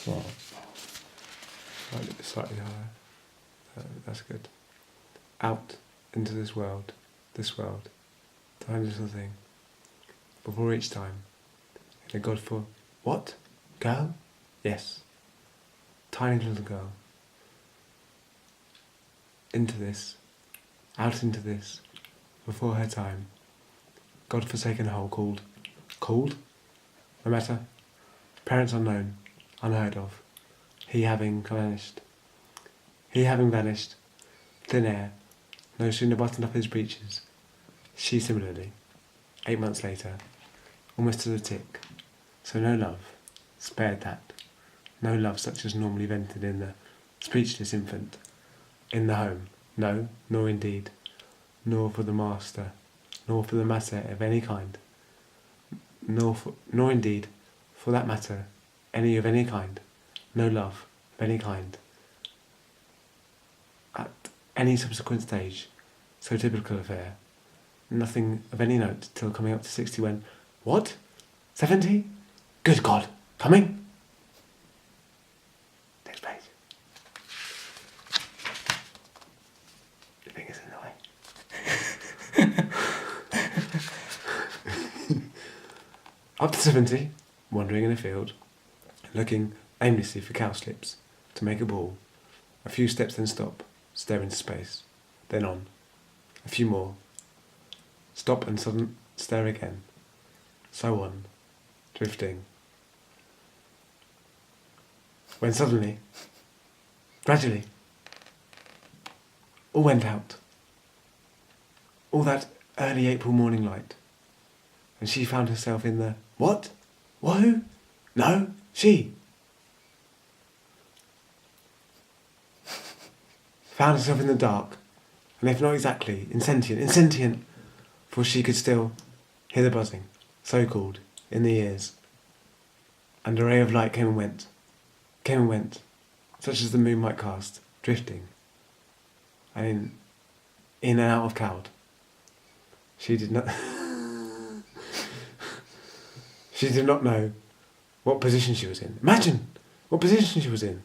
Well, slightly higher. That's good. Out into this world, tiny little thing. Before each time, in a God for what? Girl? Yes. Tiny little girl. Into this, out into this, before her time. God-forsaken hole called? No matter. Parents unknown, unheard of. He having vanished. Thin air, no sooner buttoned up his breeches. She similarly, 8 months later, almost to the tick. So no love, spared that. No love such as normally vented in the speechless infant, in the home. No, nor indeed, nor for the master, nor for the matter of any kind, nor indeed, for that matter, any of any kind. No love of any kind. At any subsequent stage, so typical affair. Nothing of any note till coming up to 60 when, what? 70? Good God, coming? Next page. Your fingers in the way. Up to 70, wandering in a field, looking aimlessly for cowslips to make a ball. A few steps, then stop, stare into space, then on. A few more. Stop and sudden stare again. So on, drifting. When suddenly, gradually, all went out. All that early April morning light. And she found herself in the, what? Who? No, she. Found herself in the dark, and if not exactly, insentient, for she could still hear the buzzing, so-called, in the ears. And a ray of light came and went, such as the moon might cast, drifting, and in and out of cloud. She did not know what position she was in. Imagine what position she was in,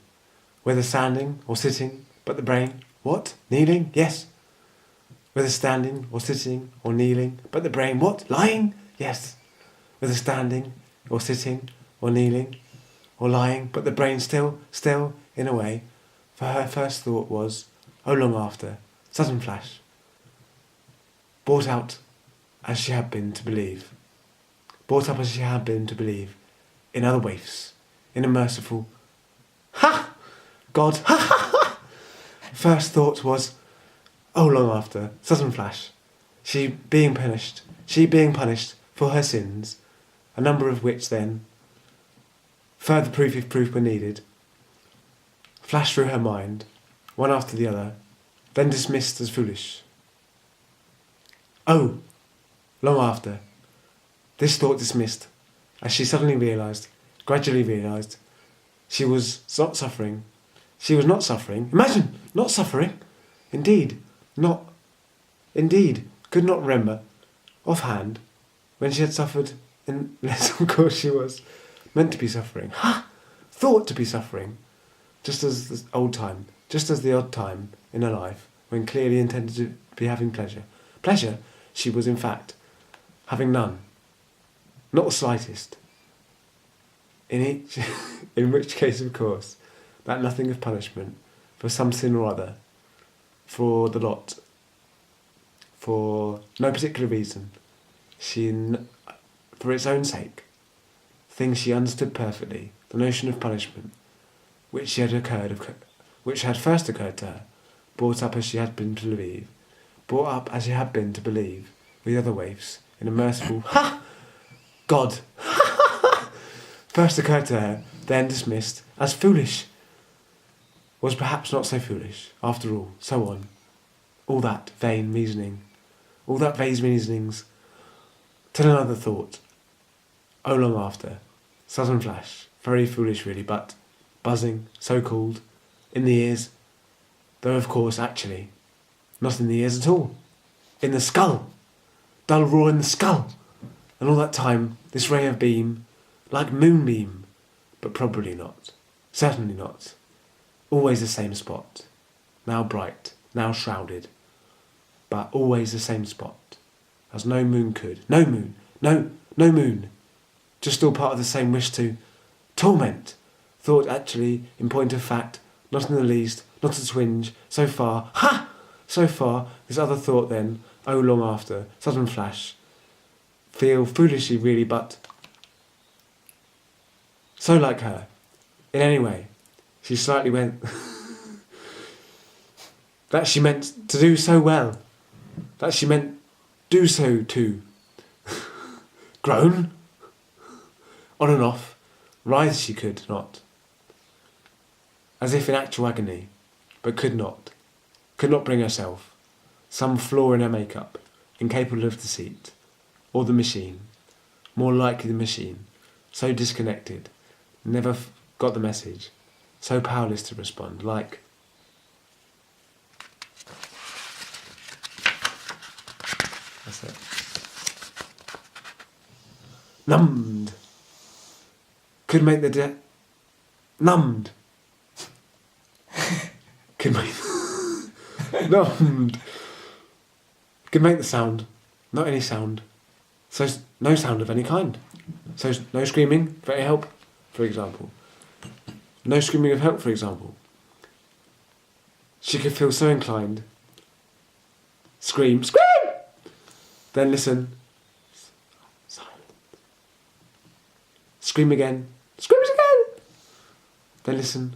whether standing or sitting, but the brain, what? Kneeling? Yes. Whether standing or sitting or kneeling, but the brain, what? Lying? Yes. Whether standing or sitting or kneeling or lying, but the brain still, in a way, for her first thought was, oh, long after, sudden flash, brought up as she had been to believe, in other waifs, in a merciful, ha! God, ha ha ha! First thought was, oh, long after, sudden flash, she being punished for her sins, a number of which then, further proof if proof were needed, flashed through her mind, one after the other, then dismissed as foolish. Oh, long after, this thought dismissed, as she gradually realised, she was not suffering. Imagine, not suffering. Indeed, could not remember, offhand, when she had suffered, unless of course she was meant to be suffering. Ha! Thought to be suffering, just as the odd time in her life, when clearly intended to be having pleasure. Pleasure she was in fact having none, not the slightest. In which case, of course, that nothing of punishment for some sin or other, for the lot, for no particular reason, for its own sake, things she understood perfectly, the notion of punishment, which had first occurred to her, brought up as she had been to believe, with other waifs, in a merciful, ha! God, first occurred to her, then dismissed as foolish, was perhaps not so foolish, after all, so on. All that vain reasonings, till another thought. Oh, long after, sudden flash, very foolish really, but buzzing, so-called, in the ears, though of course actually, not in the ears at all, in the skull, dull roar in the skull, and all that time this ray of beam, like moonbeam, but probably not, Certainly not. Always the same spot. Now bright, now shrouded. But always the same spot. As no moon could. No moon. No moon. Just all part of the same wish to torment. Thought actually, in point of fact, not in the least, not a twinge. So far. Ha! So far, this other thought then, oh long after, sudden flash. Feel foolishly really, but so like her. In any way, she slightly went that she meant to do so well. That she meant do so too. Groan? On and off, writhe she could not. As if in actual agony, but could not bring herself. Some flaw in her makeup, incapable of deceit. Or the machine, more likely the machine, so disconnected, never got the message, so powerless to respond, like... That's it. Numbed. Could make the numbed. Could make... numbed. Could make the sound, not any sound. So no sound of any kind. So no screaming for help, for example. No screaming of help, for example. She could feel so inclined. Scream, scream! Then listen. Silence. Scream again. Screams again! Then listen.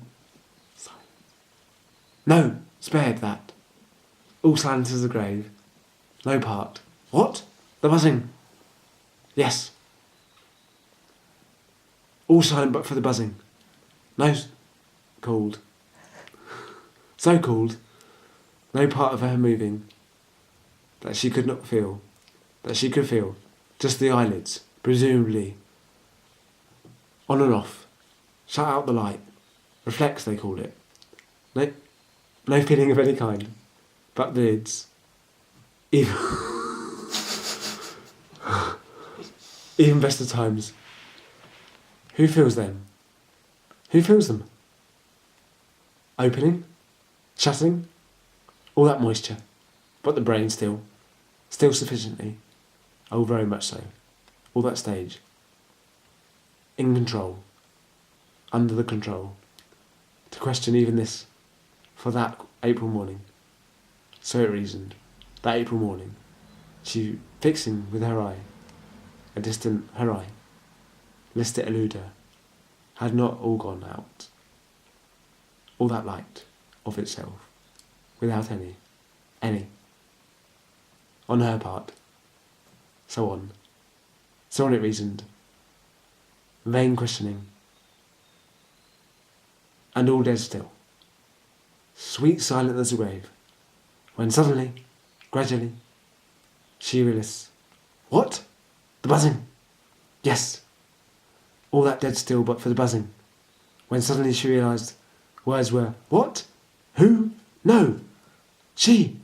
Silence. No, spared that. All silent as the grave. No part. What? The buzzing. Yes. All silent but for the buzzing. No, called. So called. No part of her moving. That she could not feel. That she could feel. Just the eyelids, presumably. On and off. Shut out the light. Reflex, they call it. No feeling of any kind. But the lids. Even best of times. Who feels them? Who feels them? Opening? Shutting? All that moisture. But the brain still sufficiently. Oh, very much so. All that stage. In control. Under the control. To question even this. For that April morning. So it reasoned. That April morning. She fixing with her eye. A distant her eye, lest it elude her, had not all gone out. All that light of itself, without any, on her part. So on it reasoned, vain questioning, and all dead still, sweet silent as a grave, when suddenly, gradually, she realized, what? The buzzing! Yes! All that dead still but for the buzzing. When suddenly she realised words were, what? Who? No! She!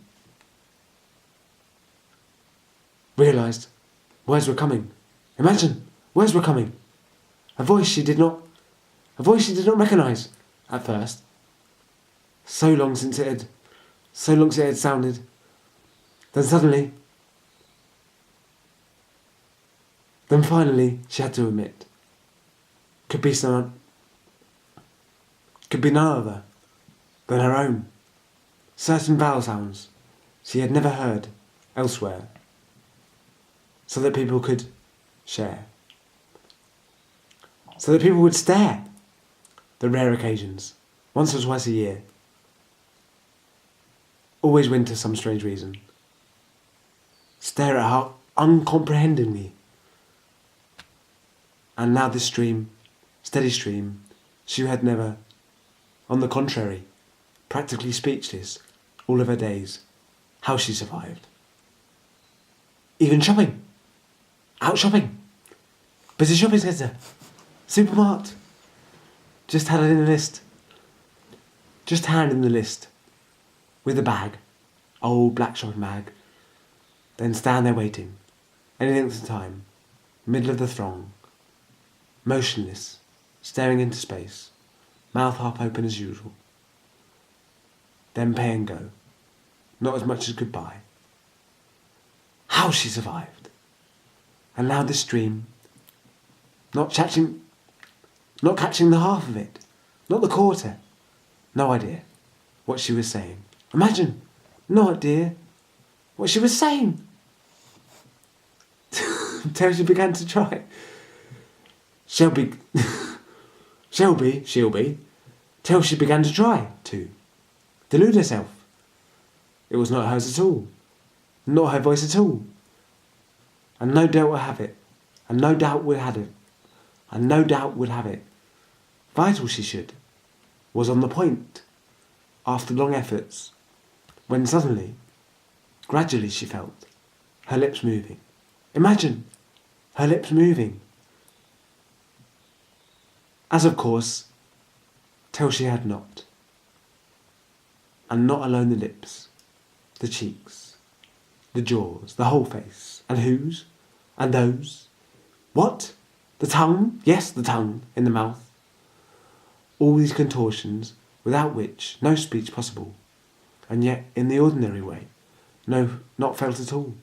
Realised words were coming. Imagine! Words were coming. A voice she did not recognise at first. So long since it had sounded. Then finally, she had to admit, could be none other than her own. Certain vowel sounds she had never heard elsewhere, so that people could share. So that people would stare. The rare occasions, once or twice a year. Always winter, some strange reason. Stare at her uncomprehendingly. And now this stream, steady stream, she had never, on the contrary, practically speechless all of her days, how she survived. Even shopping, out shopping, busy shopping centre, supermarket, just had it in the list, just hand in the list, with a bag, old black shopping bag, then stand there waiting, any length of time, middle of the throng, motionless, staring into space, mouth half open as usual. Then pay and go. Not as much as goodbye. How she survived. And now this dream, not catching the half of it, not the quarter. No idea what she was saying. Imagine, no idea what she was saying. Till she began to try. She'll be, till she began to try to delude herself. It was not hers at all, not her voice at all. And no doubt would have it, and no doubt would have it, and no doubt would have it. Vital she should, was on the point, after long efforts, when suddenly, gradually she felt her lips moving. Imagine, her lips moving. As of course, till she had not. And not alone the lips, the cheeks, the jaws, the whole face, and whose, and those. What? The tongue? Yes, the tongue, in the mouth. All these contortions, without which no speech possible, and yet in the ordinary way, no, not felt at all.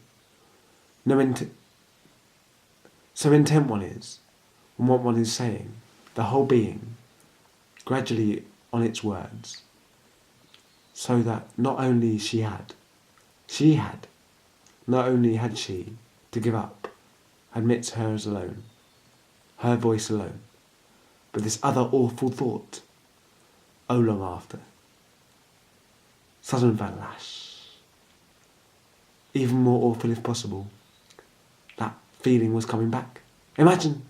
So intent one is on what one is saying, the whole being, gradually on its words, so that not only not only had she to give up, admits hers alone, her voice alone, but this other awful thought, oh long after, sudden flash, even more awful if possible, that feeling was coming back. Imagine,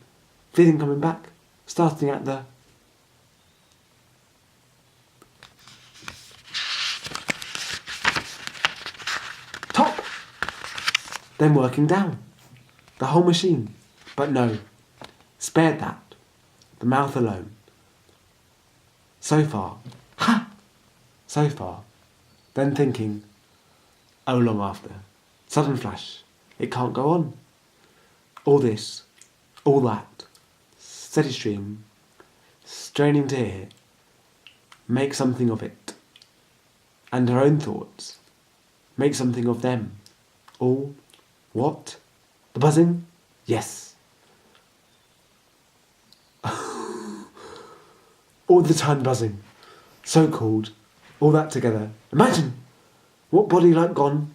feeling coming back, starting at the top, then working down, the whole machine. But no, spared that, the mouth alone. So far, then thinking, oh long after, sudden flash, it can't go on. All this, all that, steady stream, straining to hear, make something of it, and her own thoughts, make something of them. All, what? The buzzing? Yes. All the time buzzing, so called, all that together. Imagine, what body like gone?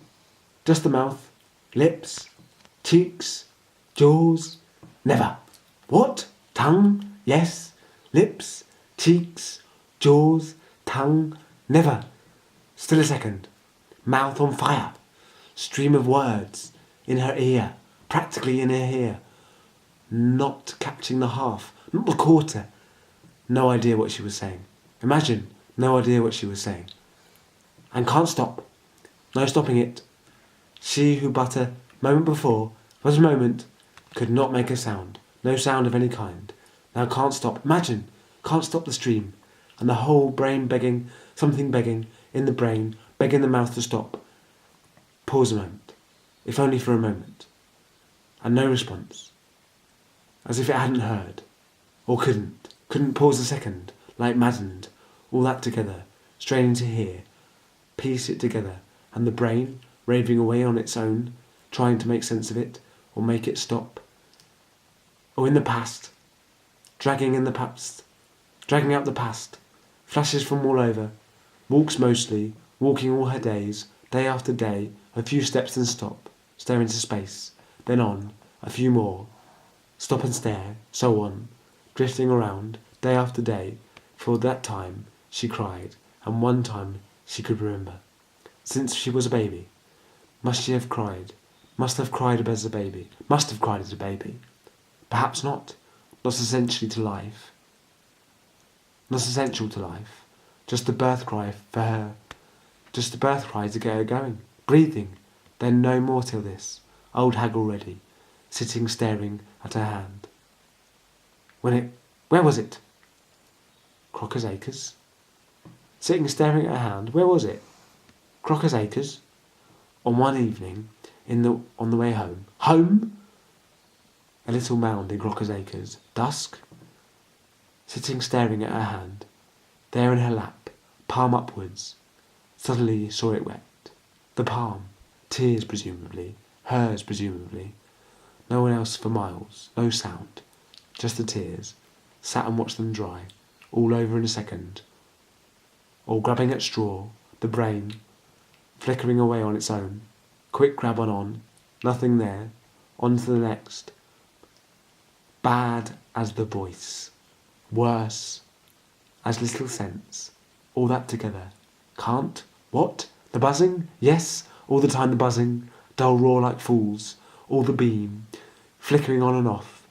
Just the mouth, lips, cheeks, jaws, never. What? Tongue? Yes. Lips, cheeks, jaws, tongue, never. Still a second. Mouth on fire. Stream of words in her ear, practically in her ear. Not catching the half, not the quarter. No idea what she was saying. Imagine, no idea what she was saying. And can't stop. No stopping it. She who but a moment before, but a moment, could not make a sound. No sound of any kind. Now can't stop. Imagine, can't stop the stream. And the whole brain begging, something begging, in the brain, begging the mouth to stop. Pause a moment. If only for a moment. And no response. As if it hadn't heard. Or couldn't pause a second, like maddened, all that together, straining to hear, piece it together, and the brain, raving away on its own, trying to make sense of it, or make it stop. Or in the past, dragging out the past, flashes from all over, walks mostly, walking all her days, day after day, a few steps and stop, stare into space, then on, a few more, stop and stare, so on, drifting around, day after day, for that time she cried, and one time she could remember. Since she was a baby, must have cried as a baby, Perhaps not essential to life, just the birth cry for her, just the birth cry to get her going, breathing, then no more till this, old hag already, sitting staring at her hand. Where was it? Crocker's Acres? Sitting staring at her hand, where was it? Crocker's Acres? On one evening, on the way home. Home? A little mound in Crocker's Acres. Dusk? Sitting staring at her hand. there in her lap, palm upwards. Suddenly saw it wet. The palm, tears presumably, hers presumably. No one else for miles, no sound, just the tears. Sat and watched them dry, all over in a second. All grabbing at straw, the brain, flickering away on its own. Quick grab on, nothing there, on to the next. Bad as the voice, worse, as little sense, all that together. Can't? What? The buzzing? Yes, all the time the buzzing, dull roar like fools, all the beam, flickering on and off,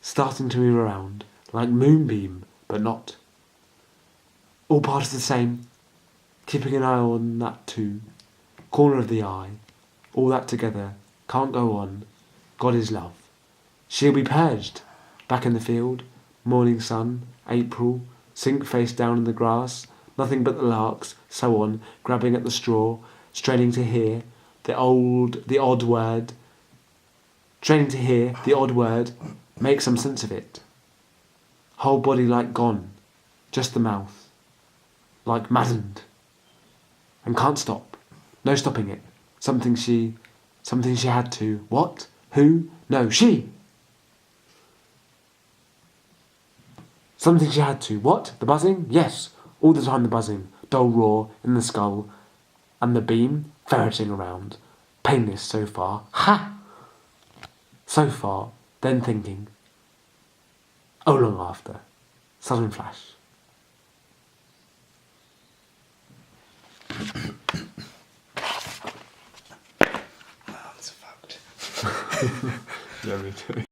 starting to move around, like moonbeam, but not. All part of the same, keeping an eye on that too, corner of the eye, all that together, can't go on, God is love. She'll be purged, back in the field, morning sun, April, sink face down in the grass, nothing but the larks, so on, grabbing at the straw, straining to hear the odd word, make some sense of it. Whole body like gone, just the mouth, like maddened, and can't stop, no stopping it. Something she had to. What? Who? No, she! Something she had to. What? The buzzing? Yes, all the time the buzzing. Dull roar in the skull, and the beam ferreting around. Painless so far. Ha! So far, then thinking. Oh, long after. Sudden flash. That's fucked. Yeah, me too.